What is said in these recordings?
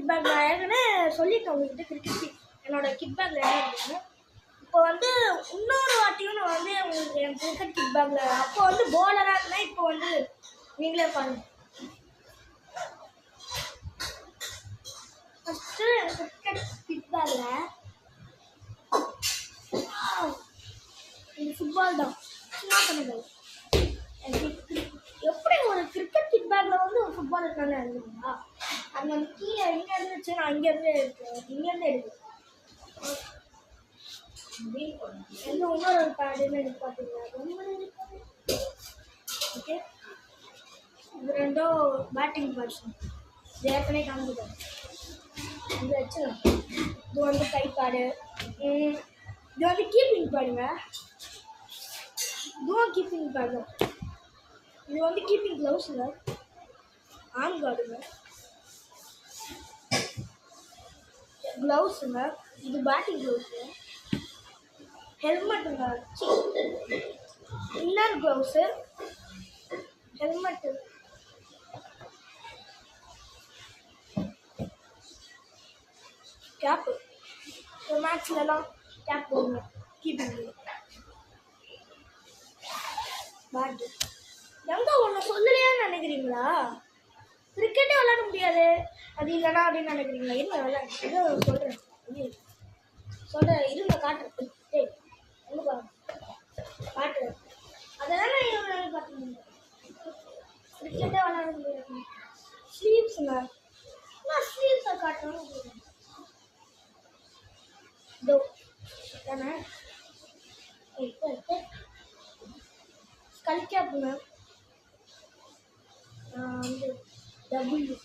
Kit bag நான் ஏற்கனவே சொல்லிட்டேன் உங்ககிட்ட கிரிக்கெட் என்னோட கிட் பேக்ல என்ன இருக்குன்னு. இப்போ வந்து இன்னொரு வாட்டியும் நான் வந்து உங்களுக்கு என் கிரிக்கெட் கிட் பேக்ல அப்போ வந்து போலராக இருந்தேன். இப்போ வந்து நீங்களே பாருங்க. ஃபஸ்ட்டு கிரிக்கெட் கிட் பேக்ல இந்த ஃபுட்பால் தான் சும்மா பண்ணுங்கள். எப்படி ஒரு கிரிக்கெட் கிட் பேக்ல வந்து ஒரு ஃபுட்பால் இருக்கான்னு எழுதுங்களா? அது வந்து கீழே இங்கேருந்து வச்சு நான் இங்கேருந்து இங்கேருந்து எடுக்கிறேன். எந்த இன்னொரு பேடுன்னு பார்த்தீங்களா? ஓகே, இது ரெண்டும் பேட்டிங் பர்சன் ஏற்கனவே காமிக்கிட்டேன். இது வச்சுக்கலாம். இது வந்து கை பேடு, இது வந்து கீப்பிங் பேடுங்க. இதுவும் கீப்பிங் பேடு தான். இது வந்து கீப்பிங் க்ளவுஸுங்க, ஆர்ம் கார்டுங்க, க்ளவுஸுங்க. இது பேட்டிங் க்ளவுஸு, ஹெல்மெட்டுங்க, இன்னர் க்ளவுஸு, ஹெல்மெட்டு, கேப்பு. ஒரு மேட்ச்லலாம் கேப் போடுங்க கீப்பிங் பேட்டு. எங்க ஒன்று சொல்லலையான்னு நினைக்கிறீங்களா? கிரிக்கெட்டே விளையாட முடியாது அது இல்லைனா அப்படின்னு நினைக்கிறீங்களா? இருங்க விளையாடு ஏதோ சொல்கிறேன் இருங்க காட்டுறேன். டேய் எங்க பாருங்க காட்டுறேன். அதெல்லாம் நான் பார்த்துக்கோங்க. கிரிக்கெட்டே விளையாட முடியாது. ஸ்லீவ்ஸுங்க, நான் ஸ்லீவ்ஸை காட்டுறேன்னு இதோ தானே. ஸ்கல் கேப்புங்க, வந்து டபுள்யூ,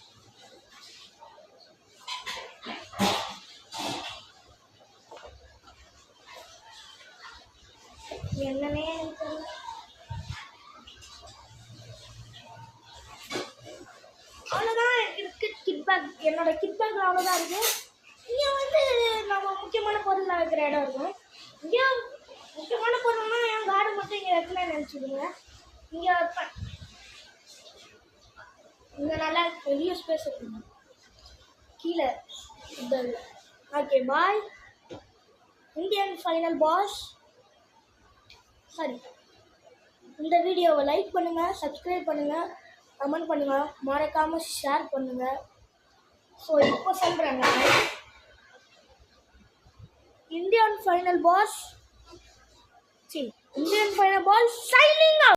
என்னன்னே எனக்கு அவ்வளோதான். கிரிக்கெட் கிட் பேக் என்னோட கிட் பேக் அவ்வளோதான் இருக்குது. இங்கே வந்து நம்ம முக்கியமான பொருள் வைக்கிற இடம் இருக்கும். இங்கே முக்கியமான பொருள்னா என் கார்டு மட்டும் இங்கே வைக்கலாம்னு நினச்சிடுங்க. இங்கே வைப்பேன். இங்கே நல்லா பெரிய ஸ்பேஸ் இருக்குங்க கீழே. Okay bye. Indian final boss. சரி, இந்த வீடியோவை லைக் பண்ணுங்கள், சப்ஸ்கிரைப் பண்ணுங்கள், கமெண்ட் பண்ணுங்கள், மறக்காமல் ஷேர் பண்ணுங்கள். ஸோ இப்போ சொல்கிறேங்க, Indian final boss signing out.